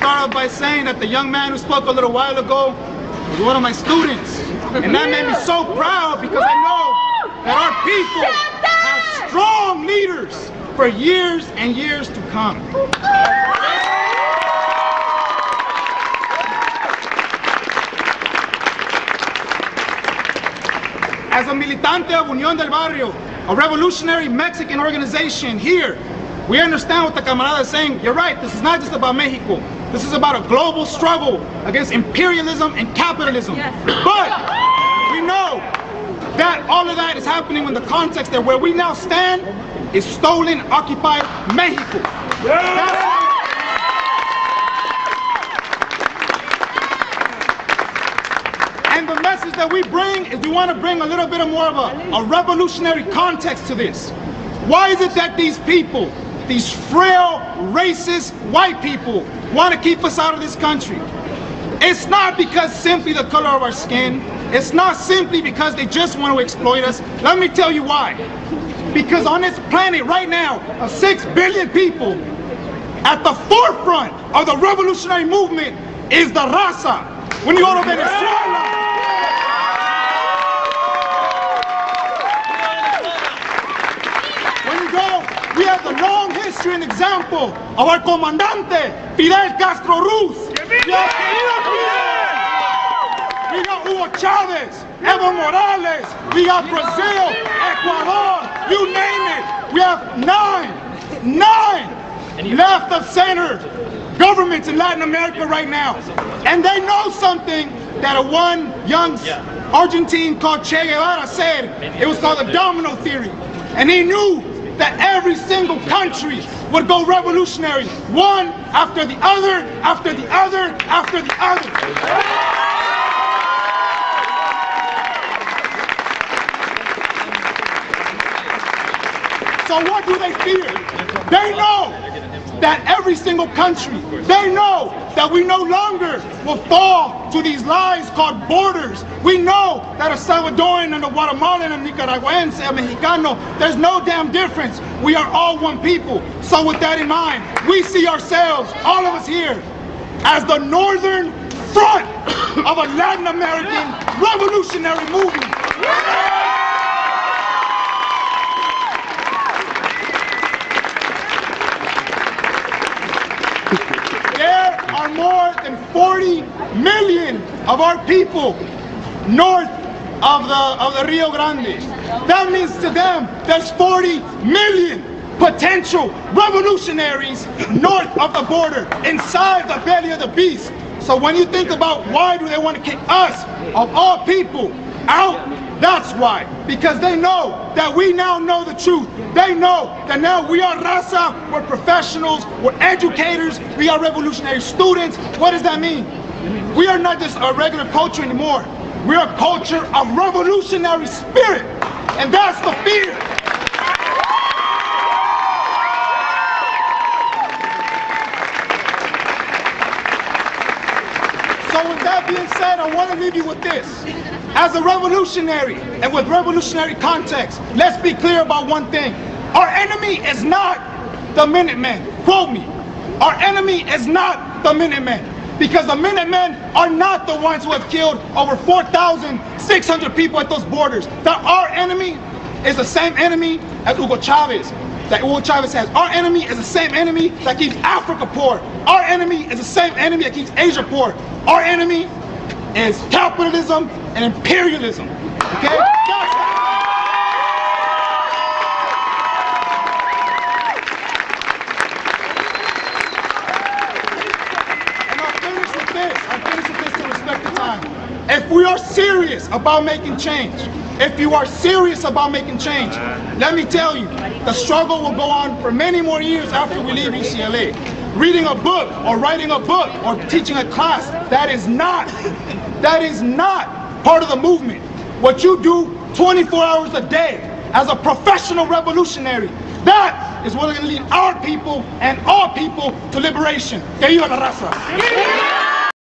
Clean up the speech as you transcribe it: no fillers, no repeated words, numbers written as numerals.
start off by saying that the young man who spoke a little while ago was one of my students. And that made me so proud because I know that our people have strong leaders for years and years to come. As a militante of Unión del Barrio, a revolutionary Mexican organization here, we understand what the camarada is saying. You're right, this is not just about Mexico. This is about a global struggle against imperialism and capitalism. Yes. But we know that all of that is happening in the context that where we now stand is stolen, occupied Mexico. Yeah. And the message that we bring is we want to bring a little bit more of a revolutionary context to this. Why is it that these people, these frail, racist, white people, want to keep us out of this country? It's not because simply the color of our skin. It's not simply because they just want to exploit us. Let me tell you why. Because on this planet right now, of 6 billion people, at the forefront of the revolutionary movement is the Raza. When you go to Venezuela, we have the long history and example of our comandante, Fidel Castro. We got Hugo Chavez, Evo Morales, we got Brazil, Ecuador, you name it. We have nine left of center governments in Latin America right now. And they know something that one young Argentine called Che Guevara said. It was called the domino theory. And he knew that every single country would go revolutionary, one after the other, after the other, after the other. So what do they fear? They know that every single country, they know that we no longer will fall to these lies called borders. We know that a Salvadoran and a Guatemalan and a Nicaraguense and a Mexicano, there's no damn difference. We are all one people. So with that in mind, we see ourselves, all of us here, as the northern front of a Latin American revolutionary movement. There are more than 40 million of our people north of the Rio Grande. That means to them, there's 40 million potential revolutionaries north of the border, inside the belly of the beast. So when you think about why do they want to kick us, of all people, out, that's why. Because they know that we now know the truth. They know that now we are Raza, we're professionals, we're educators, we are revolutionary students. What does that mean? We are not just a regular culture anymore. We are a culture of revolutionary spirit. And that's the fear. So with that being said, I want to leave you with this. As a revolutionary and with revolutionary context, let's be clear about one thing. Our enemy is not the Minutemen. Quote me. Our enemy is not the Minutemen. Because the Minutemen are not the ones who have killed over 4,600 people at those borders. That our enemy is the same enemy as Hugo Chavez. That Hugo Chavez has. Our enemy is the same enemy that keeps Africa poor. Our enemy is the same enemy that keeps Asia poor. Our enemy is capitalism and imperialism. Okay? And I'll finish with this to respect the time. If we are serious about making change, if you are serious about making change, let me tell you, the struggle will go on for many more years after we leave UCLA. Reading a book or writing a book or teaching a class, that is not part of the movement. What you do 24 hours a day as a professional revolutionary, that is what is going to lead our people and all people to liberation. Que viva la raza!